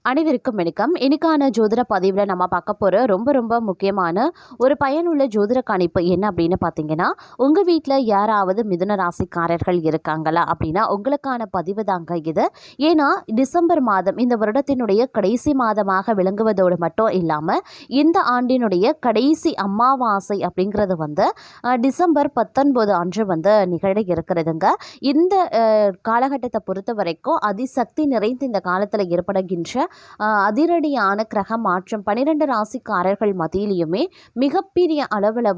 அனைவருக்கும் வணக்கம். இன்னைக்கான ஜோதிட பதிவில் நம்ம பார்க்க போகிற ரொம்ப முக்கியமான ஒரு பயனுள்ள ஜோதிட கணிப்பு என்ன அப்படின்னு பார்த்தீங்கன்னா, உங்கள் வீட்டில் யாராவது மிதுன ராசிக்காரர்கள் இருக்காங்களா அப்படின்னா உங்களுக்கான பதிவு தாங்க இது. ஏன்னா டிசம்பர் மாதம் இந்த வருடத்தினுடைய கடைசி மாதமாக விளங்குவதோடு மட்டும் இல்லாமல் இந்த ஆண்டினுடைய கடைசி அமாவாசை அப்படிங்கிறது டிசம்பர் 19 அன்று நிகழ இருக்கிறதுங்க. இந்த காலகட்டத்தை பொறுத்த வரைக்கும் அதிசக்தி நிறைந்த இந்த காலத்தில் ஏற்படுகின்ற அதிரடியான கிரக மாற்றம் 12 ராசிக்காரர்கள் மத்தியிலையுமே மிகப்பெரிய அளவில்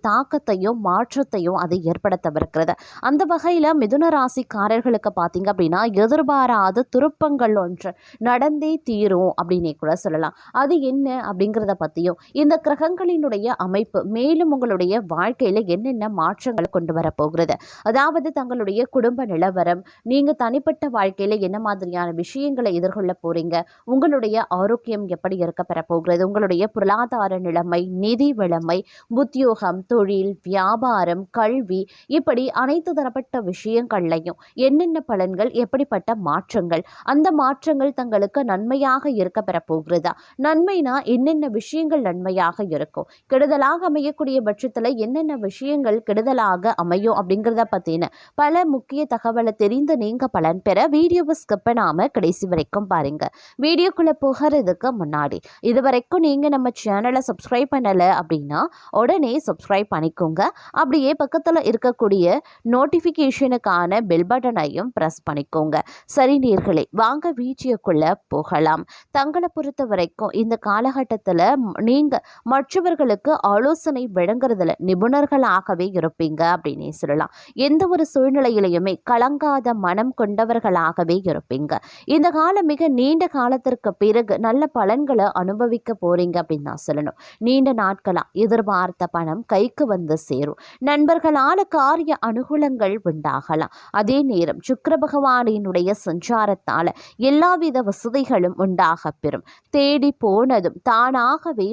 தாக்கத்தையும் மாற்றத்தையும் அது ஏற்படுத்தவிருக்கிறது. அந்த வகையில் மிதுன ராசிக்காரர்களுக்கு பார்த்தீங்க அப்படின்னா எதிர்பாராத திருப்பங்கள் ஒன்று நடந்தே தீரும் அப்படின்னே கூட சொல்லலாம். அது என்ன அப்படிங்கிறத பற்றியும் இந்த கிரகங்களினுடைய அமைப்பு மேலும் உங்களுடைய வாழ்க்கையில் என்னென்ன மாற்றங்கள் கொண்டு வரப்போகிறது, அதாவது தங்களுடைய குடும்ப நிலவரம், நீங்கள் தனிப்பட்ட வாழ்க்கையில் என்ன மாதிரியான விஷயங்களை எதிர்கொள்ள போறீங்க, உங்களுடைய ஆரோக்கியம் எப்படி இருக்க பெற போகிறது, உங்களுடைய பொருளாதார நிலைமை, நிதி நிலைமை, உத்தியோகம், தொழில், வியாபாரம், கல்வி, இப்படி அனைத்து தரப்பட்ட விஷயங்கள்லையும் என்னென்ன பலன்கள், எப்படிப்பட்ட மாற்றங்கள், அந்த மாற்றங்கள் தங்களுக்கு நன்மையாக இருக்க பெற போகிறதா, நன்மைனா என்னென்ன விஷயங்கள் நன்மையாக இருக்கும், கெடுதலாக அமையக்கூடிய பட்சத்தில் என்னென்ன விஷயங்கள் கெடுதலாக அமையும் அப்படிங்கிறத பற்றின பல முக்கிய தகவலை தெரிந்து நீங்க பலன் பெற வீடியோவை ஸ்கிப் பண்ணாம கடைசி வரைக்கும் பாருங்க. வீடியோக்குள்ளே போகிறதுக்கு முன்னாடி இது வரைக்கும் நீங்கள் நம்ம சேனலை சப்ஸ்கிரைப் பண்ணலை அப்படின்னா உடனே சப்ஸ்கிரைப் பண்ணிக்கோங்க. அப்படியே பக்கத்தில் இருக்கக்கூடிய நோட்டிஃபிகேஷனுக்கான பெல் பட்டனையும் ப்ரெஸ் பண்ணிக்கோங்க. சரி நேயர்களே, வாங்க வீடியோக்குள்ளே போகலாம். தங்களை பொறுத்த வரைக்கும் இந்த காலகட்டத்தில் நீங்கள் மற்றவர்களுக்கு ஆலோசனை வழங்குறதுல நிபுணர்களாகவே இருப்பீங்க அப்படின்னே சொல்லலாம். எந்த ஒரு சூழ்நிலையிலையுமே கலங்காத மனம் கொண்டவர்களாகவே இருப்பீங்க. இந்த காலம் மிக நீண்ட காலத்திற்கு பிறகு நல்ல பலன்களை அனுபவிக்க போறீங்க அப்படின்னு தான் சொல்லணும். நீண்ட நாட்களா எதிர்பார்த்த பணம் கைக்கு சேரும். நண்பர்களால காரிய அனுகூலங்கள் உண்டாகலாம். அதே நேரம் சுக்கிர பகவானினுடைய சஞ்சாரத்தால எல்லாவித வசதிகளும் உண்டாக பெறும். தேடி போனதும் தானாகவே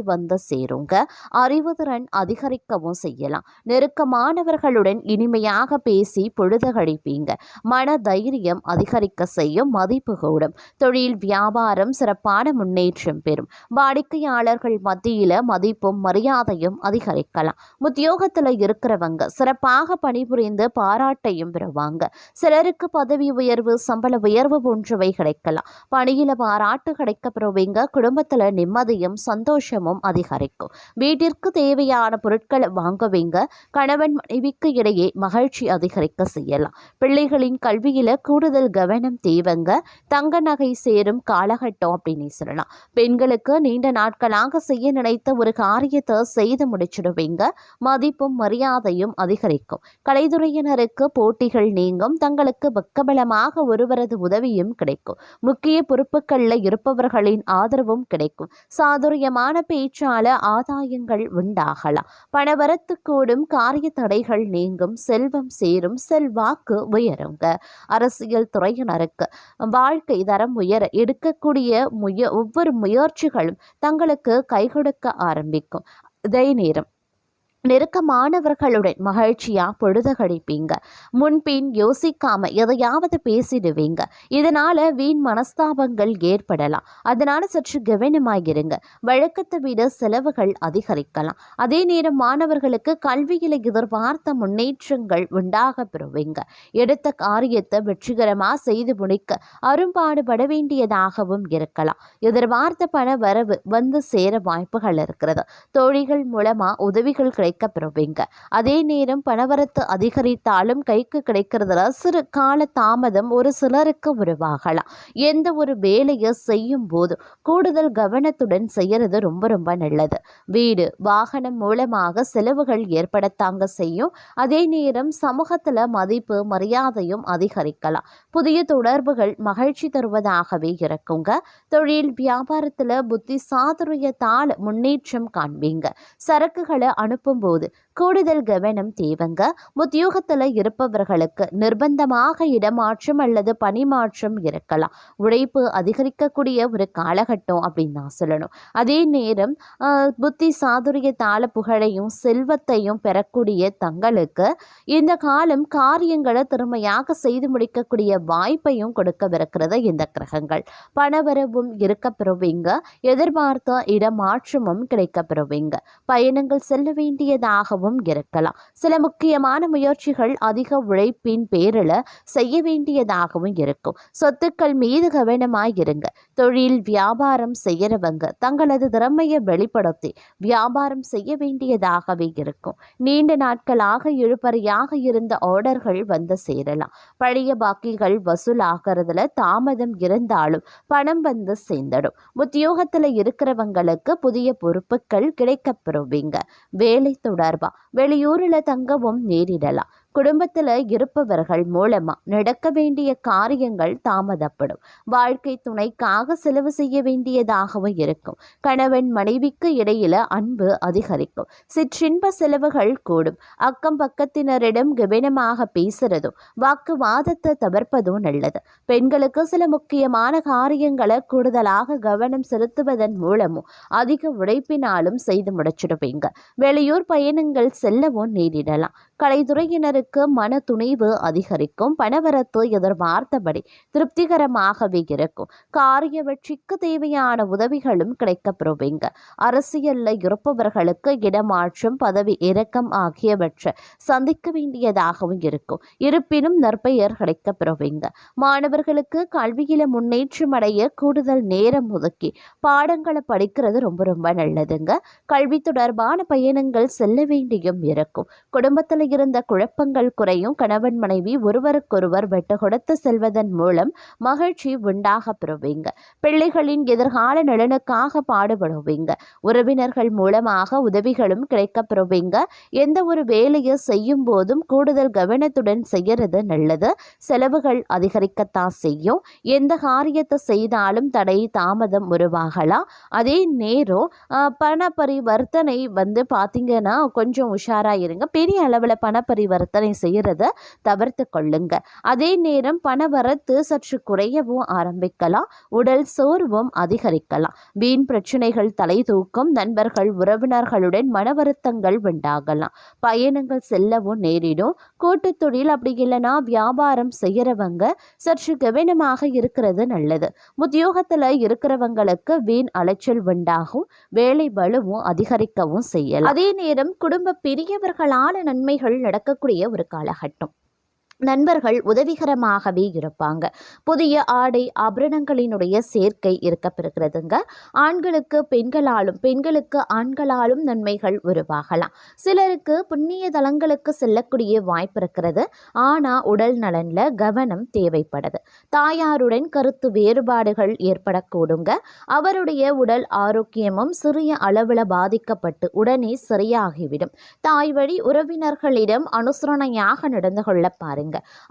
சேருங்க. அறிவுதிறன் அதிகரிக்கவும் செய்யலாம். நெருக்கமானவர்களுடன் இனிமையாக பேசி பொழுது கழிப்பீங்க. மன தைரியம் அதிகரிக்க செய்யும். மதிப்பு கூடும். தொழில் வியாபாரம் சிறப்பான முன்னேற்றம் பெறும். வாடிக்கையாளர்கள் மத்தியில மதிப்பும் மரியாதையும் அதிகரிக்கலாம். உத்தியோகத்தில் இருக்கிறவங்க சிறப்பாக பணிபுரிந்து பாராட்டையும் பெறுவாங்க. சிலருக்கு பதவி உயர்வு, சம்பள உயர்வு போன்றவை கிடைக்கலாம். பணியில பாராட்டு கிடைக்க பெறுவீங்க. குடும்பத்துல நிம்மதியும் சந்தோஷமும் அதிகரிக்கும். வீட்டிற்கு தேவையான பொருட்களை வாங்குவீங்க. கணவன் மனைவிக்கு இடையே மகிழ்ச்சி அதிகரிக்க செய்யலாம். பிள்ளைகளின் கல்வியில கூடுதல் கவனம் தேவைங்க. தங்க நகை சேரும் காலகட்டம் அப்படின்னு சொல்லலாம். பெண்களுக்கு நீண்ட நாட்களாக செய்ய நினைத்த ஒரு காரியத்தை செய்து முடிச்சிடுவீங்க. மதிப்பும் மரியாதையும் அதிகரிக்கும். கலைத்துறையினருக்கு போட்டிகள் நீங்கும். தங்களுக்கு பக்கபலமாக ஒருவரது உதவியும் கிடைக்கும். முக்கிய பொறுப்புகளில் இருப்பவர்களின் ஆதரவும் கிடைக்கும். சாதுரியமான பேச்சால ஆதாயங்கள் உண்டாகலாம். பணவரத்து கூடும். காரிய தடைகள் நீங்கும். செல்வம் சேரும். செல்வாக்கு உயருங்க. அரசியல் துறையினருக்கு வாழ்க்கை தரம் உயர எடுக்கக்கூடிய ஒவ்வொரு முயற்சிகளும் தங்களுக்கு கை கொடுக்க ஆரம்பிக்கும். இதே நேரம் நெருக்கமானவர்களுடன் மகிழ்ச்சியா பொழுது கழிப்பீங்க. முன்பின் யோசிக்காம எதையாவது பேசிடுவீங்க. இதனால வீண் மனஸ்தாபங்கள் ஏற்படலாம். அதனால சற்று கவனமாகிருங்க. வழக்கத்தை விட செலவுகள் அதிகரிக்கலாம். அதே நேரம் மாணவர்களுக்கு கல்வியில எதிர்பார்த்த முன்னேற்றங்கள் உண்டாக பெறுவீங்க. எடுத்த காரியத்தை வெற்றிகரமா செய்து முடிக்க அரும்பாடுபட வேண்டியதாகவும் இருக்கலாம். எதிர்பார்த்த பண வரவு சேர வாய்ப்புகள் இருக்கிறது. தோழிகள் மூலமா உதவிகள் கிடைக்கப்பெறுவீங்க. அதே நேரம் பணவரத்து அதிகரித்தாலும் கைக்கு கிடைக்கிறதுல சிறு கால தாமதம் ஒரு சிலருக்கு உருவாகலாம். எந்த ஒரு வேலையை செய்யும் போது கூடுதல் கவனத்துடன் செய்யறது ரொம்ப நல்லது. வீடு வாகனம் மூலமாக செலவுகள் ஏற்படத்தாங்க செய்யும். அதே நேரம் சமூகத்துல மதிப்பு மரியாதையும் அதிகரிக்கலாம். புதிய தொடர்புகள் மகிழ்ச்சி தருவதாகவே இருக்குங்க. தொழில் வியாபாரத்துல புத்தி சாதுரியத்தால் முன்னேற்றம் காண்பீங்க. சரக்குகளை அனுப்பும் போகும்போது கூடுதல் கவனம் தேவைங்க. உத்தியோகத்தில் இருப்பவர்களுக்கு நிர்பந்தமாக இடமாற்றம் அல்லது பணிமாற்றம் இருக்கலாம். உழைப்பு அதிகரிக்கக்கூடிய ஒரு காலகட்டம் அப்படின்னு தான் சொல்லணும். அதே நேரம் புத்தி சாதுரியத்தால புகழையும் செல்வத்தையும் பெறக்கூடிய தங்களுக்கு இந்த காலம் காரியங்களை திறமையாக செய்து முடிக்கக்கூடிய வாய்ப்பையும் கொடுக்கவிருக்கிறது இந்த கிரகங்கள். பணவரவும் இருக்க பெறுவீங்க. எதிர்பார்த்த இடமாற்றமும் கிடைக்க பெறுவீங்க. பயணங்கள் செல்ல வேண்டியதாகவும் இருக்கலாம். சில முக்கியமான முயற்சிகள் அதிக உழைப்பின் பேரில் செய்ய வேண்டியதாகவும் இருக்கும். சொத்துக்கள் மீது கவனமாய் இருங்க. தொழில் வியாபாரம் செய்யறவங்க தங்களது திறமையை வெளிப்படுத்தி வியாபாரம் செய்ய வேண்டியதாகவே இருக்கும். நீண்ட நாட்களாக இழுபறியாக இருந்த ஆர்டர்கள் வந்து சேரலாம். பழைய பாக்கிகள் வசூலாகிறதுல தாமதம் இருந்தாலும் பணம் வந்து சேர்ந்துடும். உத்தியோகத்தில் இருக்கிறவங்களுக்கு புதிய பொறுப்புகள் கிடைக்க பெறுவீங்க. வேலை தொடர்பா வெளியூரில் தங்கவும் நேரிடலாம். குடும்பத்தில் இருப்பவர்கள் மூலமா நடக்க வேண்டிய காரியங்கள் தாமதப்படும். வாழ்க்கை துணைக்காக செலவு செய்ய வேண்டியதாகவும் இருக்கும். கணவன் மனைவிக்கு இடையில அன்பு அதிகரிக்கும். சிற்றின்ப செலவுகள் கூடும். அக்கம் பக்கத்தினரிடம் கவனமாக பேசுறதும் வாக்குவாதத்தை தவிர்ப்பதும் நல்லது. பெண்களுக்கு சில முக்கியமான காரியங்களை கூடுதலாக கவனம் செலுத்துவதன் மூலமும் அதிக உழைப்பினாலும் செய்து முடிச்சிடுவீங்க. வெளியூர் பயணங்கள் செல்லவும் நேரிடலாம். கலைத்துறையினருக்கு மன துணிவு அதிகரிக்கும். பணவரத்து எதிர்பார்த்தபடி திருப்திகரமாகவே இருக்கும். காரிய வெற்றிக்கு தேவையான உதவிகளும் கிடைக்கப்பெறுவீங்க. அரசியல்ல இருப்பவர்களுக்கு இடமாற்றம் பதவி இறக்கம் ஆகியவற்றை சந்திக்க வேண்டியதாகவும் இருக்கும். இருப்பினும் நற்பெயர் கிடைக்கப்பெறுவீங்க. மாணவர்களுக்கு கல்வியில முன்னேற்றம் அடைய கூடுதல் நேரம் ஒதுக்கி பாடங்களை படிக்கிறது ரொம்ப ரொம்ப நல்லதுங்க. கல்வி தொடர்பான பயணங்கள் செல்ல வேண்டியும் இருக்கும். குடும்பத்தில் இருந்த குழப்பங்கள் குறையும். கணவன் மனைவி ஒருவருக்கொருவர் வெட்டு கொடுத்து செல்வதன் மூலம் மகிழ்ச்சி உண்டாக பெறுவீங்க. பிள்ளைகளின் எதிர்கால நலனுக்காக பாடுபடுவீங்க. உறவினர்கள் மூலமாக உதவிகளும் கிடைக்க பெறுவீங்க. எந்த ஒரு வேலையை செய்யும் போதும் கூடுதல் கவனத்துடன் செய்யறது நல்லது. செலவுகள் அதிகரிக்கத்தான் செய்யும். எந்த காரியத்தை செய்தாலும் தடை தாமதம் உருவாகலாம். அதே நேரம் பண பரிவர்த்தனை வந்து பார்த்தீங்கன்னா கொஞ்சம் உஷாராக இருங்க. பெரிய அளவில் பண பரிவர்த்தனை செய்யறத தவிர்த்து கொள்ளுங்க. அதே நேரம் பண வரத்து சற்று குறையவும் ஆரம்பிக்கலாம். உடல் சோர்வும் அதிகரிக்கலாம். வீண் பிரச்சனைகள் தலை தூக்கும். நண்பர்கள் உறவினர்களுடன் மன வருத்தங்கள் உண்டாகலாம். பயணங்கள் செல்லவும் நேரிடும். கூட்டு தொழில் அப்படி இல்லைன்னா வியாபாரம் செய்யறவங்க சற்று கவனமாக இருக்கிறது நல்லது. உத்தியோகத்துல இருக்கிறவங்களுக்கு வீண் அலைச்சல் உண்டாகும். வேலை பளுவும் அதிகரிக்கவும் செய்யலாம். அதே நேரம் குடும்ப பெரியவர்களான நன்மைகள் நடக்கக்கூடிய ஒரு காலகட்டம். நண்பர்கள் உதவிகரமாகவே இருப்பாங்க. புதிய ஆடை ஆபரணங்களினுடைய சேர்க்கை இருக்கப்பெறுகிறதுங்க. ஆண்களுக்கு பெண்களாலும் பெண்களுக்கு ஆண்களாலும் நன்மைகள் உருவாகலாம். சிலருக்கு புண்ணிய தலங்களுக்கு செல்லக்கூடிய வாய்ப்பு இருக்கிறது. ஆனால் உடல் நலனில் கவனம் தேவைப்படுது. தாயாருடன் கருத்து வேறுபாடுகள் ஏற்படக்கூடுங்க. அவருடைய உடல் ஆரோக்கியமும் சிறிய அளவில் பாதிக்கப்பட்டு உடனே சரியாகிவிடும். தாய் வழி உறவினர்களிடம் அனுசரணையாக நடந்து கொள்ள பாருங்க.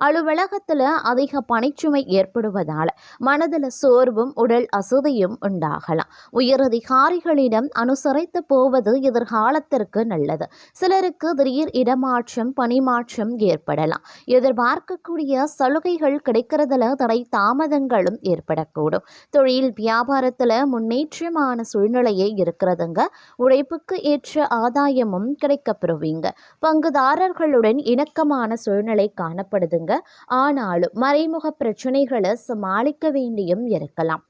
அலுவலகத்துல அதிக பணிச்சுமை ஏற்படுவதால மனதில் சோர்வும் உடல் அசதியும் உண்டாகலாம். உயரதிகாரிகளிடம் அனுசரித்து போவது எதிர்காலத்திற்கு நல்லது. சிலருக்கு திடீர் இடமாற்றம் பணிமாற்றம் ஏற்படலாம். எதிர்பார்க்கக்கூடிய சலுகைகள் கிடைக்கிறதுல தடை தாமதங்களும் ஏற்படக்கூடும். தொழில் வியாபாரத்துல முன்னேற்றமான சூழ்நிலையே இருக்கிறதுங்க. உழைப்புக்கு ஏற்ற ஆதாயமும் கிடைக்கப்பெறுவீங்க. பங்குதாரர்களுடன் இணக்கமான சூழ்நிலை காணப்படுதுங்க. ஆனாலும் மறைமுக பிரச்சனைகளை சமாளிக்க வேண்டியும் இருக்கலாம்.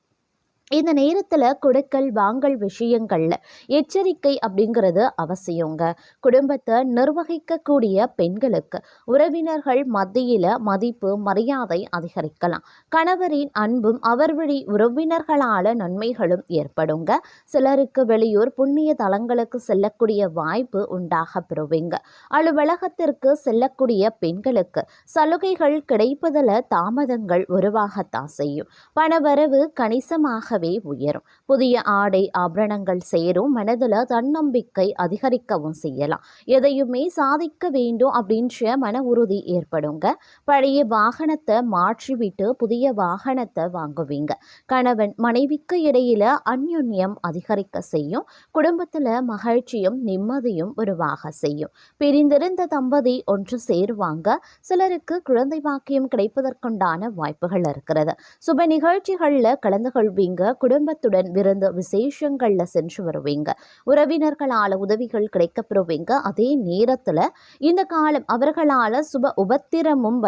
இந்த நேரத்தில் கொடுக்கல் வாங்கல் விஷயங்களில் எச்சரிக்கை அப்படிங்கிறது அவசியங்க. குடும்பத்தை நிர்வகிக்கக்கூடிய பெண்களுக்கு உறவினர்கள் மத்தியில் மதிப்பு மரியாதை அதிகரிக்கலாம். கணவரின் அன்பும் அவர் வழி உறவினர்களால் நன்மைகளும் ஏற்படுங்க. சிலருக்கு வெளியூர் புண்ணிய தலங்களுக்கு செல்லக்கூடிய வாய்ப்பு உண்டாக பெறுவீங்க. அலுவலகத்திற்கு செல்லக்கூடிய பெண்களுக்கு சலுகைகள் கிடைப்பதில் தாமதங்கள் உருவாகத்தான் செய்யும். பணவரவு கணிசமாக தானாகவே உயரும். புதிய ஆடை ஆபரணங்கள் சேரும். மனதில் தன்னம்பிக்கை அதிகரிக்கவும் செய்யலாம். எதையுமே சாதிக்க வேண்டும் அப்படின்ற மன உறுதி ஏற்படுங்க. பழைய வாகனத்தை மாற்றிவிட்டு புதிய வாகனத்தை வாங்குவீங்க. கணவன் மனைவிக்கு இடையில அந்யோன்யம் அதிகரிக்க செய்யும். குடும்பத்தில் மகிழ்ச்சியும் நிம்மதியும் உருவாக செய்யும். பிரிந்திருந்த தம்பதி ஒன்று சேருவாங்க. சிலருக்கு குழந்தை பாக்கியம் கிடைப்பதற்குண்டான வாய்ப்புகள் இருக்கிறது. சுப நிகழ்ச்சிகளில் கலந்து கொள்வீங்க. குடும்பத்துடன் விருந்து விசேஷங்கள்ல சென்று வருவீங்க. உறவினர்களால் உதவிகள் கிடைக்கப்பெறுவீங்க. அதே நேரத்தில் இந்த காலம் அவர்களால் சுப உபத்திரமும்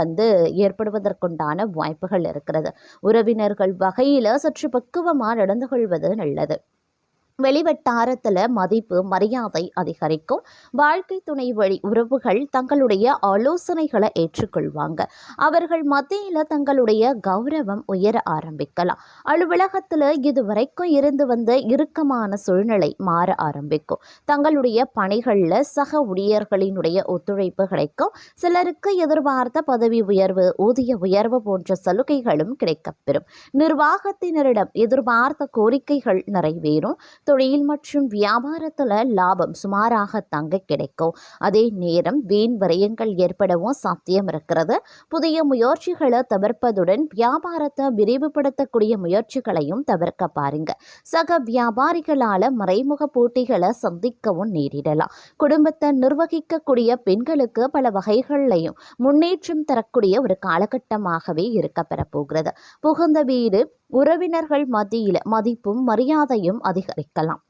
ஏற்படுவதற்குண்டான வாய்ப்புகள் இருக்கிறது. உறவினர்கள் வகையில் சற்று பக்குவமாக நடந்து கொள்வது நல்லது. வெளிவட்டாரத்தில் மதிப்பு மரியாதை அதிகரிக்கும். வாழ்க்கை துணை வழி உறவுகள் தங்களுடைய ஆலோசனைகளை ஏற்றுக்கொள்வாங்க. அவர்கள் மத்தியில் தங்களுடைய கௌரவம் உயர ஆரம்பிக்கலாம். அலுவலகத்தில் இதுவரைக்கும் இருந்து வந்த இறுக்கமான சூழ்நிலை மாற ஆரம்பிக்கும். தங்களுடைய பணிகளில் சக ஊழியர்களினுடைய ஒத்துழைப்பு கிடைக்கும். சிலருக்கு எதிர்பார்த்த பதவி உயர்வு ஊதிய உயர்வு போன்ற சலுகைகளும் கிடைக்கப்பெறும். நிர்வாகத்தினரிடம் எதிர்பார்த்த கோரிக்கைகள் நிறைவேறும். தொழில் மற்றும் வியாபாரத்தில் லாபம் சுமாராக தங்க கிடைக்கும். அதே நேரம் வீண் விரயங்கள் ஏற்படவும் சாத்தியம் இருக்கிறது. புதிய முயற்சிகளை தவிர்ப்பதுடன் வியாபாரத்தை விரிவுபடுத்தக்கூடிய முயற்சிகளையும் தவிர்க்க பாருங்க. சக வியாபாரிகளால் மறைமுக போட்டிகளை சந்திக்கவும் நேரிடலாம். குடும்பத்தை நிர்வகிக்கக்கூடிய பெண்களுக்கு பல வகைகளையும் முன்னேற்றம் தரக்கூடிய ஒரு காலகட்டமாகவே இருக்க பெறப்போகிறது. புகுந்த வீடு உறவினர்கள் மத்தியில் மதிப்பும் மரியாதையும் அதிகரிக்கலாம்.